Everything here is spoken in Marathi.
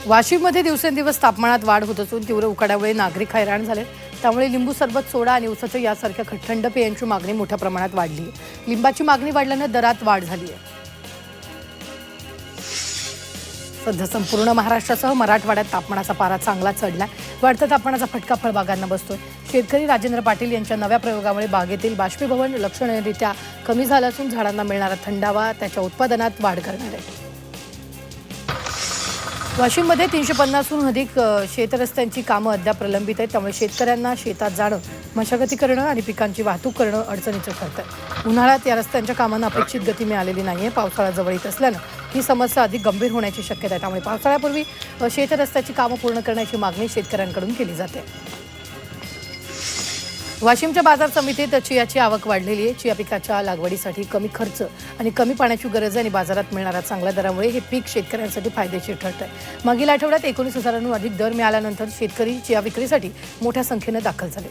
वाशिममध्ये दिवसेंदिवस तापमानात वाढ होत असून तीव्र उकाड्यामुळे नागरिक हैराण झाले। त्यामुळे लिंबू सरबत, सोडा आणि उसाचे यासारख्या थंड पेयांची मागणी मोठ्या प्रमाणात वाढली आहे। लिंबाची मागणी वाढल्याने दरात वाढ झाली आहे। सध्या संपूर्ण महाराष्ट्रासह मराठवाड्यात तापमानाचा पारा चांगला चढलाय। वाढत्या तापमानाचा फटका फळबागांना बसतोय। शेतकरी राजेंद्र पाटील यांच्या नव्या प्रयोगामुळे बागेतील बाष्पीभवन लक्षणीयरित्या कमी झालं असून झाडांना मिळणारा थंडावा त्याच्या उत्पादनात वाढ करणार आहे। वाशिममध्ये 350हून अधिक शेतरस्त्यांची कामं अद्याप प्रलंबित आहेत। त्यामुळे शेतकऱ्यांना शेतात जाणं, मशागती करणं आणि पिकांची वाहतूक करणं अडचणीचं ठरतंय। उन्हाळ्यात या रस्त्यांच्या कामांना अपेक्षित गती मिळालेली नाहीये। पावसाळा जवळ येत असल्यानं ही समस्या अधिक गंभीर होण्याची शक्यता आहे। त्यामुळे पावसाळ्यापूर्वी शेतरस्त्याची कामं पूर्ण करण्याची मागणी शेतकऱ्यांकडून केली जाते। वाशिमच्या बाजार समितीत चियाची आवक वाढलेली आहे। चिया पिकाच्या लागवडीसाठी कमी खर्च आणि कमी पाण्याची गरज आहे आणि बाजारात मिळणाऱ्या चांगल्या दरामुळे हे पीक शेतकऱ्यांसाठी फायदेशीर ठरत आहे। मागील आठवड्यात 19,000हून अधिक दर मिळाल्यानंतर शेतकरी चिया विक्रीसाठी मोठ्या संख्येने दाखल झाले।